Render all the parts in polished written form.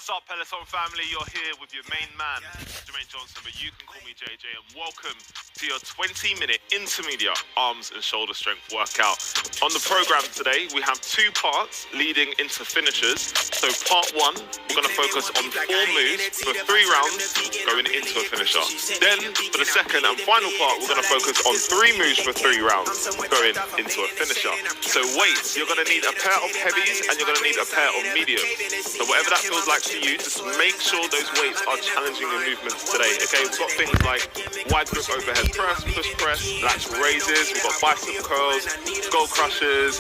What's up, Peloton family? You're here with your main man, Jermaine Johnson, but you can call me JJ, and welcome to your 20-minute intermediate arms and shoulder strength workout. On the program today, we have two parts leading into finishers. So part one, we're going to focus on 4 moves for 3 rounds going into a finisher. Then, for the second and final part, we're going to focus on 3 moves for 3 rounds going into a finisher. So weights, you're going to need a pair of heavies and you're going to need a pair of mediums. So whatever that feels like to you, just make sure those weights are challenging your movements today. Okay, we've got things like wide grip overhead press, push press, lateral raises, we've got bicep curls, skull crushers.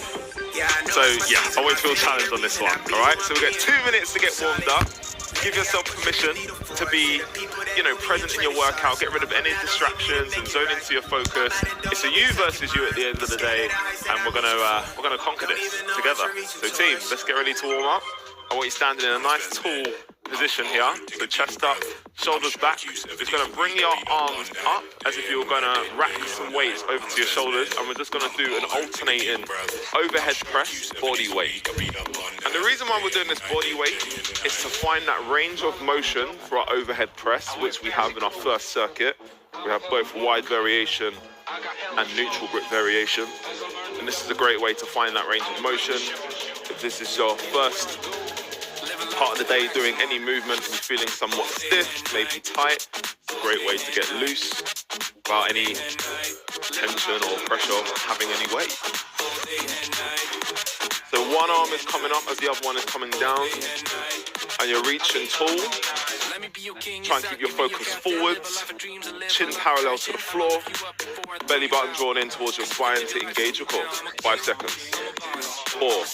So yeah, I won't feel challenged on this one. All right, so we get 2 minutes to get warmed up. Give yourself permission to be, present in your workout. Get rid of any distractions and zone into your focus. It's a you versus you at the end of the day, and we're gonna conquer this together. So team, let's get ready to warm up. I want you standing in a nice tall position here. So chest up, shoulders back. Just going to bring your arms up as if you were going to rack some weights over to your shoulders. And we're just going to do an alternating overhead press body weight. And the reason why we're doing this body weight is to find that range of motion for our overhead press, which we have in our first circuit. We have both wide variation and neutral grip variation. And this is a great way to find that range of motion. If this is your first part of the day doing any movement and feeling somewhat stiff, maybe tight, it's a great way to get loose without any tension or pressure of having any weight. So one arm is coming up as the other one is coming down, and you're reaching tall. Try and keep your focus forwards, chin parallel to the floor, belly button drawn in towards your spine to engage your core. 5 seconds. 4,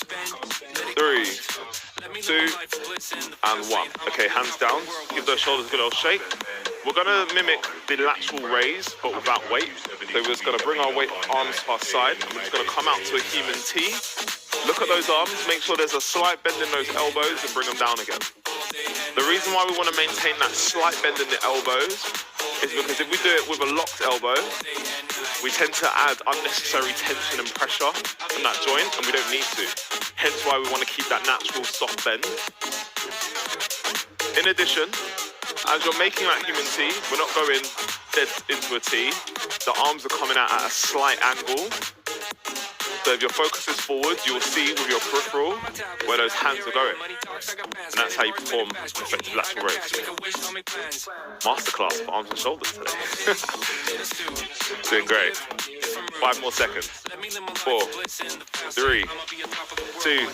3, 2, and 1. Okay, hands down. Give those shoulders a good old shake. We're going to mimic the lateral raise, but without weight. So we're just going to bring our arms to our side. We're just going to come out to a human T. Look at those arms. Make sure there's a slight bend in those elbows and bring them down again. The reason why we want to maintain that slight bend in the elbows is because if we do it with a locked elbow, we tend to add unnecessary tension and pressure in that joint, and we don't need to. Hence why we want to keep that natural soft bend. In addition, as you're making that human T, we're not going dead into a T. The arms are coming out at a slight angle. So if your focus is forward, you'll see with your peripheral where those hands are going. And that's how you perform effective lateral raise. Masterclass for arms and shoulders today. Doing great. 5 more seconds. 4, 3, 2,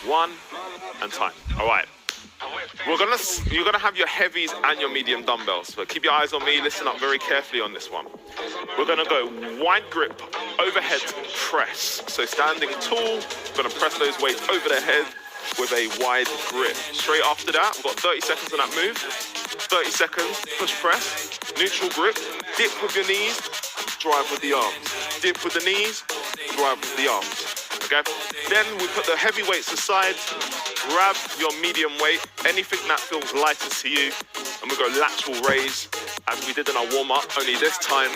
1, and time. All right. You're gonna have your heavies and your medium dumbbells, but keep your eyes on me. Listen up very carefully on this one. We're gonna go wide grip overhead press. So standing tall, gonna press those weights over the head with a wide grip. Straight after that, we've got 30 seconds on that move. 30 seconds, push press, neutral grip, dip with your knees, drive with the arms. Dip with the knees, drive with the arms. Okay? Then we put the heavy weights aside, grab your medium weight, anything that feels lighter to you, and we go lateral raise as we did in our warm-up, only this time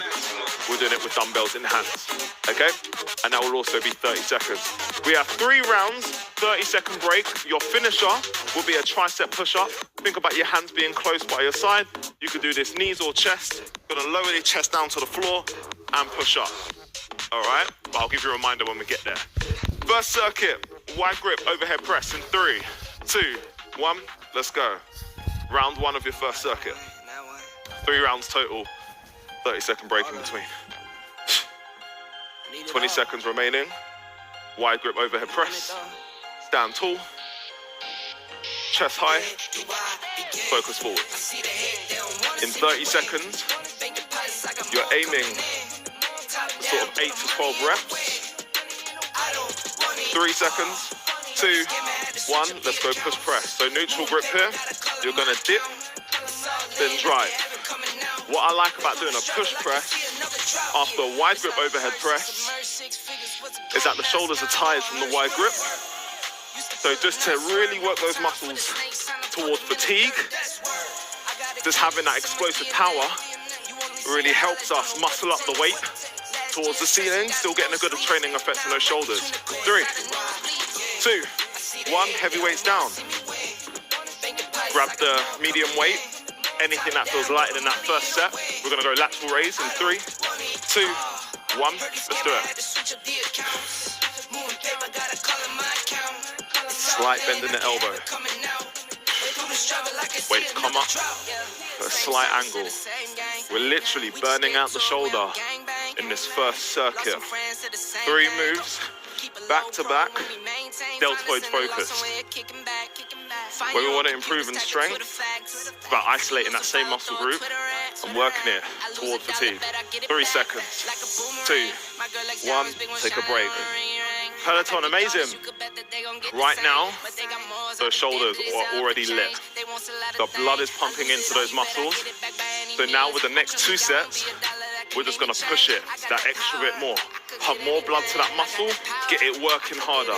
we're doing it with dumbbells in hands, okay? And that will also be 30 seconds. We have 3 rounds, 30-second break. Your finisher will be a tricep push-up. Think about your hands being close by your side. You could do this knees or chest. Gonna lower your chest down to the floor and push up, all right? But I'll give you a reminder when we get there. First circuit, wide grip overhead press in 3, 2, 1, let's go. Round 1 of your first circuit. 3 rounds total, 30-second break in between. 20 seconds remaining. Wide grip overhead press. Stand tall. Chest high. Focus forward. In 30 seconds, you're aiming sort of 8 to 12 reps. 3 seconds, 2, 1, let's go push press. So neutral grip here, you're gonna dip, then drive. What I like about doing a push press after a wide grip overhead press is that the shoulders are tired from the wide grip. So just to really work those muscles towards fatigue, just having that explosive power really helps us muscle up the weight towards the ceiling, still getting a good training effect on those shoulders. 3, 2, 1, heavy weights down. Grab the medium weight. Anything that feels lighter than that first set. We're gonna go lateral raise in 3, 2, 1. Let's do it. Slight bend in the elbow. Weights come up. At a slight angle. We're literally burning out the shoulder in this first circuit. 3 moves, back to back, deltoid focus. When we want to improve in strength, it's about isolating that same muscle group and working it toward fatigue. 3 seconds, 2, 1, take a break. Peloton, amazing. Right now, those shoulders are already lit. The blood is pumping into those muscles. So now with the next 2 sets, we're just gonna push it that extra bit more. Pump more blood to that muscle, get it working harder.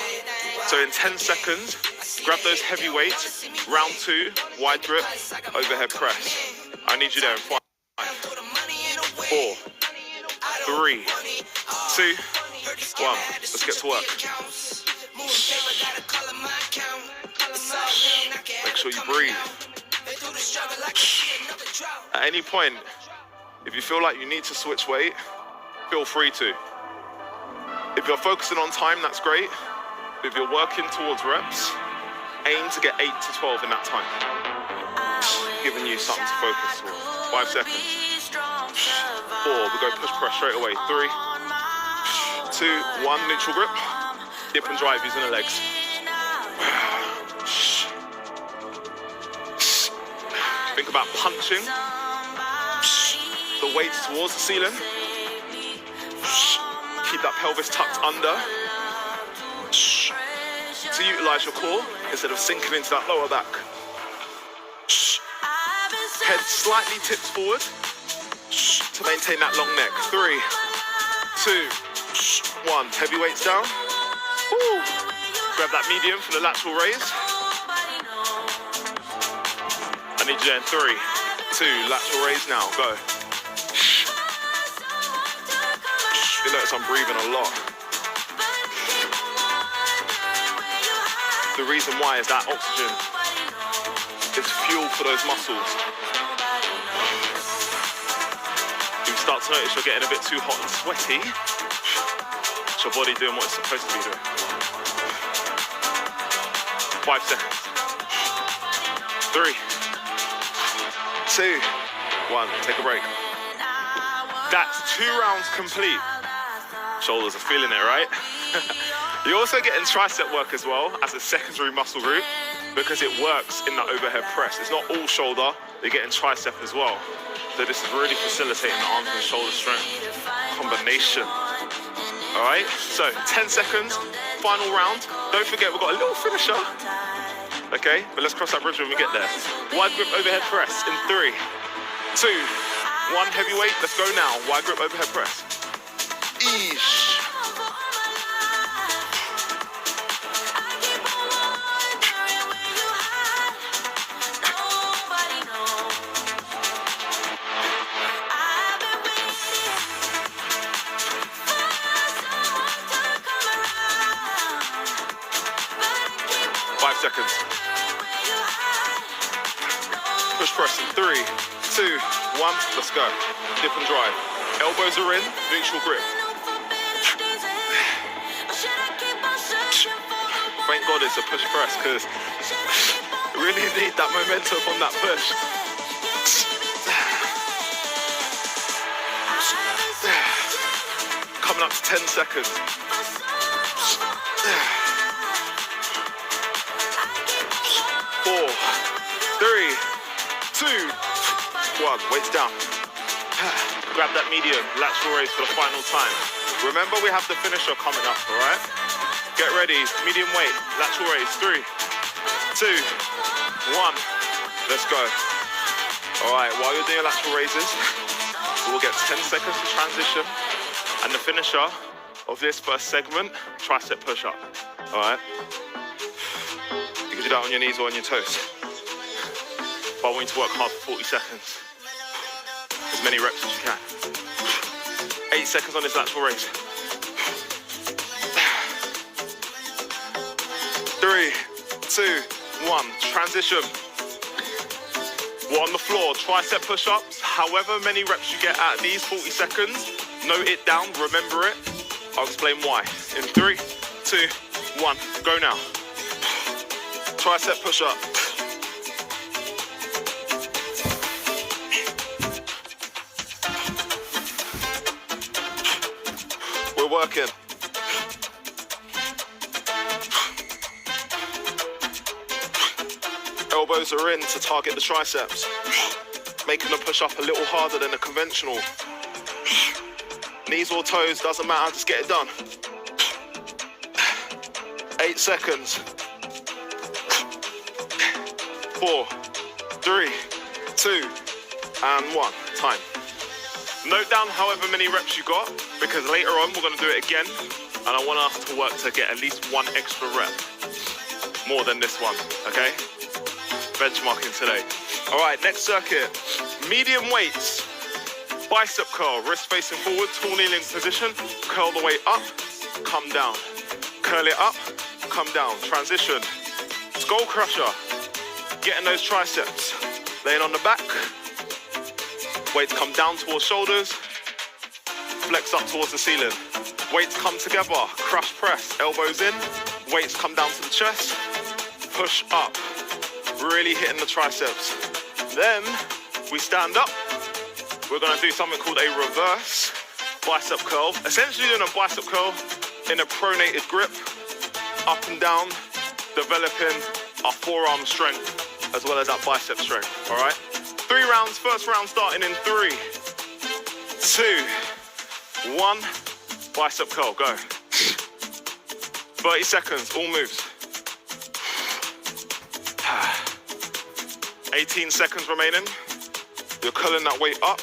So in 10 seconds, grab those heavy weights, round 2, wide grip, overhead press. I need you there in 5, 4, 3, 2, 1. Let's get to work. Make sure you breathe. At any point, if you feel like you need to switch weight, feel free to. If you're focusing on time, that's great. If you're working towards reps, aim to get 8 to 12 in that time. Giving you something to focus on. 5 seconds. 4, we go push press straight away. 3, 2, 1, neutral grip. Dip and drive using the legs. Think about punching the weights towards the ceiling. Keep that pelvis tucked under. To utilize your core instead of sinking into that lower back. Head slightly tips forward to maintain that long neck. 3, 2, 1. Heavy weights down. Woo. Grab that medium for the lateral raise. I need you there in 3, 2. Lateral raise now. Go. You notice I'm breathing a lot. The reason why is that oxygen is fuel for those muscles. You start to notice you're getting a bit too hot and sweaty. It's your body doing what it's supposed to be doing. 5 seconds. 3, 2, 1. Take a break. That's 2 rounds complete. Shoulders are feeling it, right? You're also getting tricep work as well as a secondary muscle group because it works in that overhead press. It's not all shoulder, you're getting tricep as well. So this is really facilitating the arms and shoulder strength combination. All right, so 10 seconds, final round. Don't forget, we've got a little finisher. Okay, but let's cross that bridge when we get there. Wide grip overhead press in 3, 2, 1. Heavyweight, let's go now. Wide grip overhead press. Eesh. 5 seconds. Push press in 3, 2, 1. Let's go. Dip and drive. Elbows are in, neutral grip. Thank God it's a push press because you really need that momentum on that push. Coming up to 10 seconds. 4, 3, 2, 1. Weights down. Grab that medium, lateral raise for the final time. Remember, we have the finisher coming up, all right? Get ready, medium weight, lateral raise. 3, 2, 1. Let's go. All right, while you're doing lateral raises, we'll get 10 seconds to transition. And the finisher of this first segment, tricep push-up, all right? You can do that on your knees or on your toes. But I want you to work hard for 40 seconds. As many reps as you can. 8 seconds on this lateral raise. 3, 2, 1. Transition. We're on the floor, tricep push-ups. However many reps you get at these 40 seconds, note it down, remember it. I'll explain why. In 3, 2, 1, go now. Tricep push-up. We're working. Elbows are in to target the triceps, making the push-up a little harder than a conventional. Knees or toes, doesn't matter, just get it done. 8 seconds. 4, 3, 2, and 1. Time. Note down however many reps you got, because later on we're going to do it again, and I want us to work to get at least 1 extra rep. More than this one, okay? Benchmarking today. All right, next circuit. Medium weights. Bicep curl, wrist facing forward, tall kneeling position. Curl the weight up, come down. Curl it up, come down. Transition. Skull crusher. Getting those triceps. Laying on the back. Weights come down towards shoulders. Flex up towards the ceiling. Weights come together. Crush press. Elbows in. Weights come down to the chest. Push up. Really hitting the triceps. Then we stand up. We're gonna do something called a reverse bicep curl. Essentially doing a bicep curl in a pronated grip, up and down, developing our forearm strength as well as that bicep strength, all right? 3 rounds, first round starting in 3, 2, 1, bicep curl, go. 30 seconds, all moves. 18 seconds remaining. You're curling that weight up,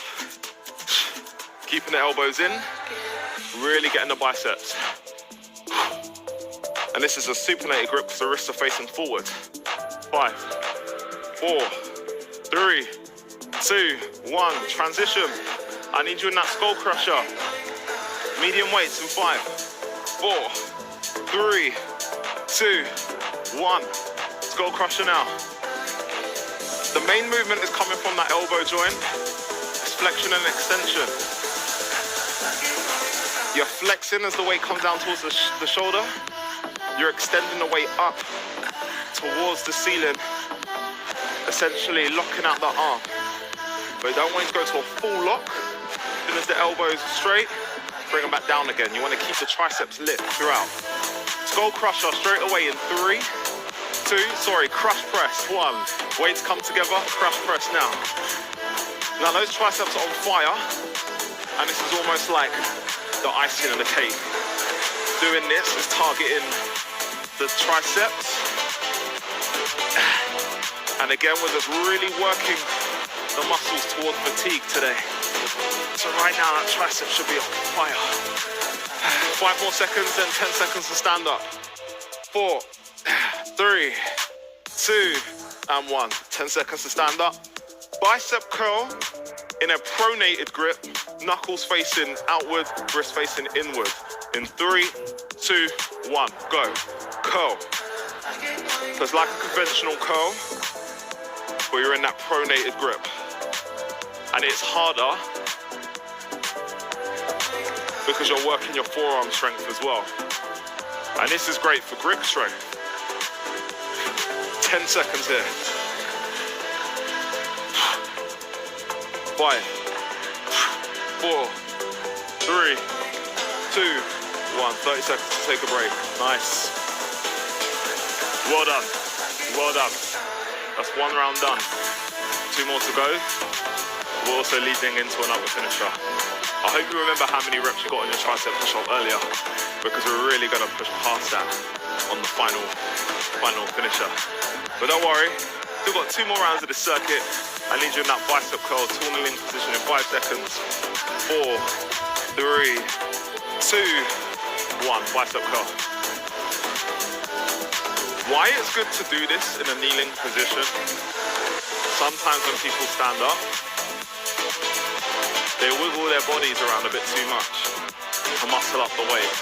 keeping the elbows in, really getting the biceps. And this is a supinated grip because the wrists are facing forward. 5, 4, 3, 2, 1, transition. I need you in that skull crusher. Medium weights in 5, 4, 3, 2, 1. Skull crusher now. The main movement is coming from that elbow joint. It's flexion and extension. You're flexing as the weight comes down towards the shoulder. You're extending the weight up towards the ceiling, essentially locking out the arm. But you don't want it to go to a full lock. As soon as the elbows are straight, bring them back down again. You want to keep the triceps lit throughout. Skull crusher straight away in 3, 2, crush press, 1. Weights come together, crush press now. Now those triceps are on fire, and this is almost like the icing on the cake. Doing this is targeting the triceps. And again, we're just really working the muscles towards fatigue today. So right now, that tricep should be on fire. 5 more seconds, then 10 seconds to stand up. 4, 3, 2, and 1. 10 seconds to stand up. Bicep curl in a pronated grip, knuckles facing outward, wrist facing inward. In 3, 2, 1, go. Curl. So it's like a conventional curl, but you're in that pronated grip. And it's harder because you're working your forearm strength as well. And this is great for grip strength. 10 seconds here. 5, 4, 3, 2, 1. 30 seconds to take a break. Nice. Well done. Well done. That's 1 round done. 2 more to go. We're also leading into another finisher. I hope you remember how many reps you got on your tricep push-up earlier, because we're really going to push past that on the final finisher. But don't worry, still got 2 more rounds of this circuit. I need you in that bicep curl, tall kneeling position in 5 seconds. 4, 3, 2, 1, bicep curl. Why it's good to do this in a kneeling position, sometimes when people stand up, they wiggle their bodies around a bit too much to muscle up the weight.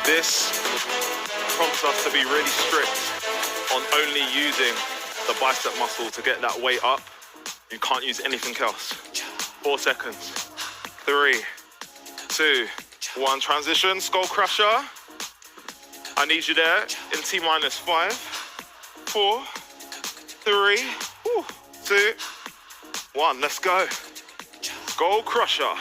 This prompts us to be really strict on only using the bicep muscle to get that weight up. You can't use anything else. 4 seconds. 3, 2, 1. Transition, skull crusher. I need you there in T-5, 4, 3, 2, 1. Let's go. Skull crusher.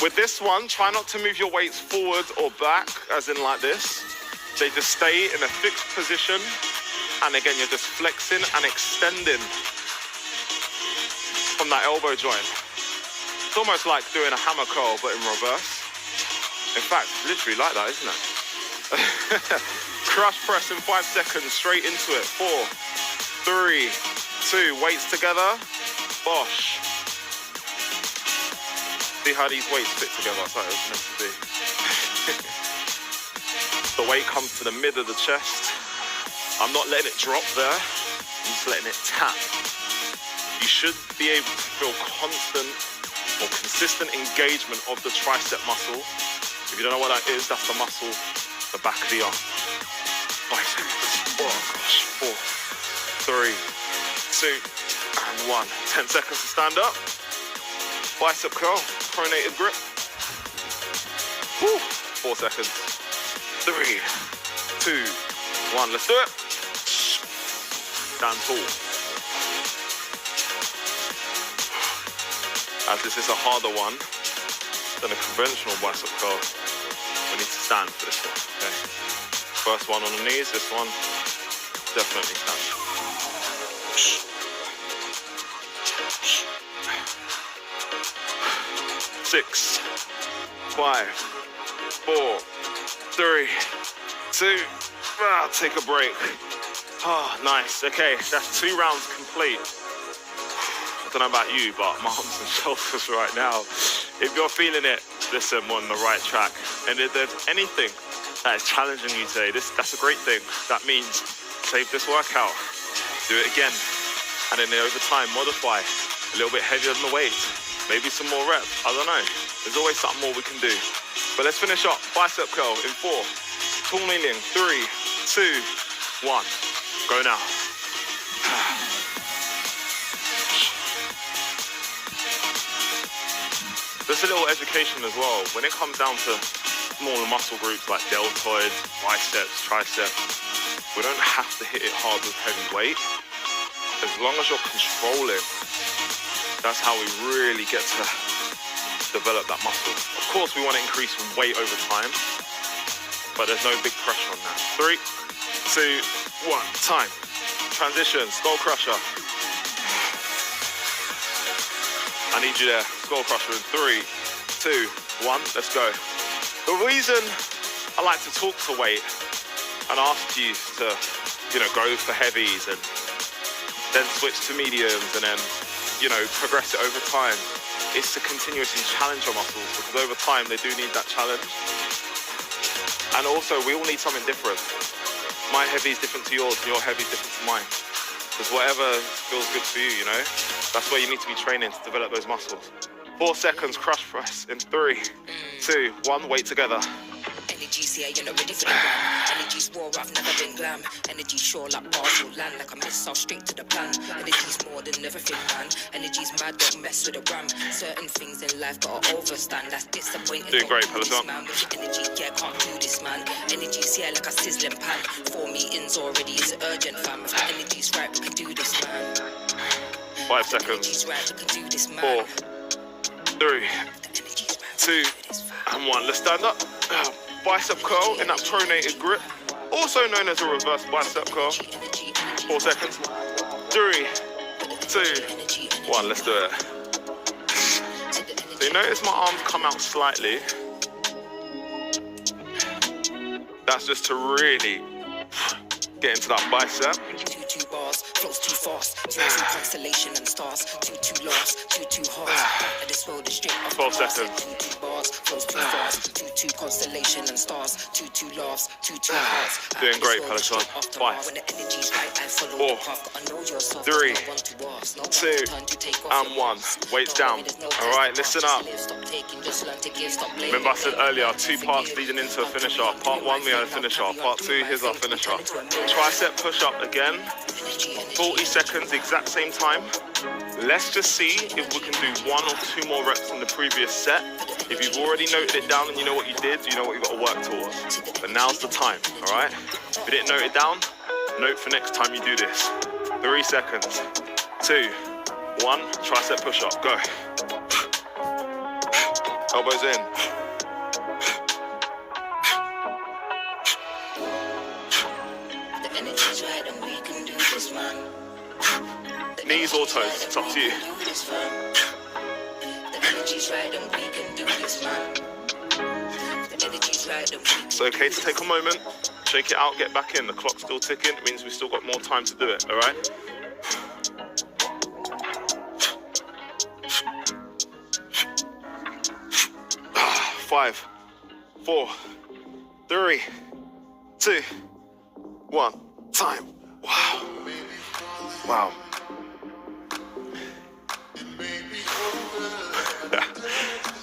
With this one, try not to move your weights forward or back, as in like this. They just stay in a fixed position. And again, you're just flexing and extending from that elbow joint. It's almost like doing a hammer curl, but in reverse. In fact, literally like that, isn't it? Crush press in 5 seconds, straight into it. 4, 3, 2, weights together. Bosh. See how these weights fit together? That's how it was meant to be. The weight comes to the mid of the chest. I'm not letting it drop there. I'm just letting it tap. You should be able to feel constant or consistent engagement of the tricep muscle. If you don't know what that is, that's the muscle, the back of the arm. 5 seconds. Oh gosh. 4, 3, 2, and 1. 10 seconds to stand up. Bicep curl, pronated grip. Woo. 4 seconds. 3, 2, 1. Let's do it. Stand tall. As this is a harder one than a conventional bicep curl, we need to stand for this one, okay? First one on the knees, this one, definitely stand. 6, 5, 4, 3, 2, take a break. Oh, nice. Okay, that's 2 rounds complete. I don't know about you, but my arms and shoulders right now, if you're feeling it, listen, we're on the right track. And if there's anything that is challenging you today, that's a great thing. That means save this workout, do it again, and then over time modify a little bit heavier than the weight, maybe some more reps. I don't know. There's always something more we can do. But let's finish up. Bicep curl in 4, tall kneeling, 3, 2, 1. Go now. There's a little education as well. When it comes down to smaller muscle groups like deltoids, biceps, triceps, we don't have to hit it hard with heavy weight. As long as you're controlling, that's how we really get to develop that muscle. Of course, we want to increase weight over time, but there's no big pressure on that. 3, 2, 1, time. Transition, skull crusher. I need you there. Skull crusher in 3, 2, 1. Let's go. The reason I like to talk to weight and ask you to, go for heavies and then switch to mediums and then, progress it over time is to continuously challenge your muscles, because over time they do need that challenge. And also, we all need something different. My heavy is different to yours, and your heavy is different to mine. Because whatever feels good for you, that's where you need to be training to develop those muscles. 4 seconds, crush press in 3, 2, 1, weight together. Energy, see, you're not ready for the gram. Energy's raw, I've never been glam. Energy sure like bars will land, like a missile straight to the plan. Energy's more than everything, man. Energy's mad, don't mess with the ram. Certain things in life gotta overstand. That's disappointing. Doing great, Peloton. Energy, yeah, can't do this, man. Energy's here like a sizzling pan. 4 meetings already is urgent, fam. If the energy's right, we can do this, man. 5 seconds. Energy's right, we can do this, man. 4, 3, 2, and 1. Let's stand up. Bicep curl in that pronated grip, also known as a reverse bicep curl. 4 seconds. 3, 2, 1. Let's do it. So you notice my arms come out slightly. That's just to really get into that bicep. flows too fast. Too constellation and stars. Too laughs, too hard. And this world is straight off 12 the bars. seconds. Too bars, flows too fast. Too constellation and stars. Too laughs, too hard. Doing great, Peloton. 5, 4, 3, 2, and 1. Weights down. All right, listen up. Remember I said earlier, 2 parts leading into a finisher. Part 1, we had a finisher. Part 2, here's our finisher. Tricep push-up again. 40 seconds, exact same time. Let's just see if we can do 1 or 2 more reps in the previous set. If you've already noted it down and you know what you did, you know what you've got to work towards. But now's the time, all right? If you didn't note it down, note for next time you do this. 3 seconds. 2, 1, tricep push-up, go. Elbows in. The energy's right and we can do this, man. Knees or toes, it's up to you. The energy's right and we can do this, man. The energy's right and we can. It's okay to take a moment, shake it out, get back in. The clock's still ticking, it means we've still got more time to do it, all right? Five, 4, 3, 2, 1. Time. Wow. Wow.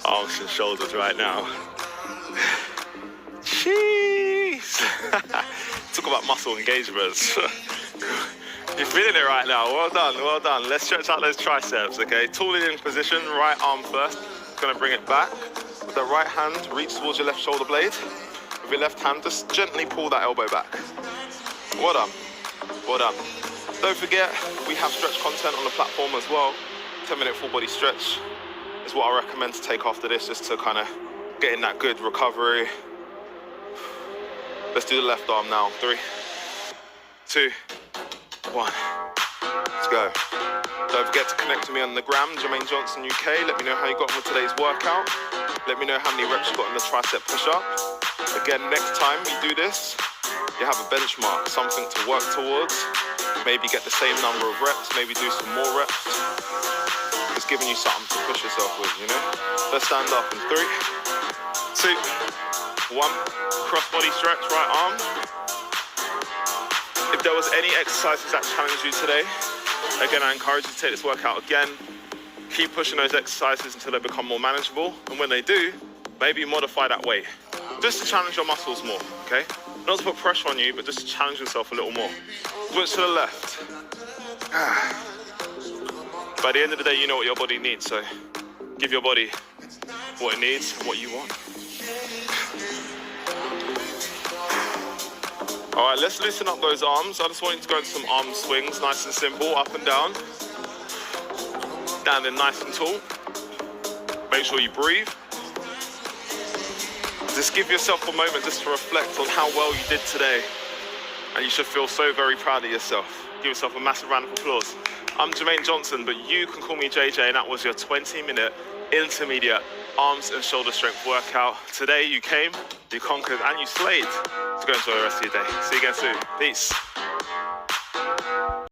Arms and shoulders right now. Jeez. Talk about muscle engagements. You're feeling it right now. Well done, well done. Let's stretch out those triceps, okay? Tooling in position, right arm first. Gonna bring it back. With the right hand, reach towards your left shoulder blade. With your left hand, just gently pull that elbow back. Well done. Well done. Don't forget, we have stretch content on the platform as well. 10-minute full body stretch is what I recommend to take after this, just to kind of get in that good recovery. Let's do the left arm now. 3, 2, 1. Let's go. Don't forget to connect to me on the gram, Jermaine Johnson UK. Let me know how you got on with today's workout. Let me know how many reps you got in the tricep push-up. Again, next time you do this, you have a benchmark, something to work towards. Maybe get the same number of reps, maybe do some more reps. It's giving you something to push yourself with, you know? Let's stand up in 3, 2, 1. Cross body stretch, right arm. If there was any exercises that challenged you today, again, I encourage you to take this workout again. Keep pushing those exercises until they become more manageable. And when they do, maybe modify that weight. Just to challenge your muscles more, okay? Not to put pressure on you, but just to challenge yourself a little more. Switch to the left. By the end of the day, you know what your body needs, so give your body what it needs, what you want. All right, let's loosen up those arms. I just want you to go into some arm swings, nice and simple, up and down. Standing nice and tall. Make sure you breathe. Just give yourself a moment just to reflect on how well you did today. And you should feel so very proud of yourself. Give yourself a massive round of applause. I'm Jermaine Johnson, but you can call me JJ, and that was your 20-minute intermediate arms and shoulder strength workout. Today you came, you conquered, and you slayed. So go enjoy the rest of your day. See you again soon. Peace.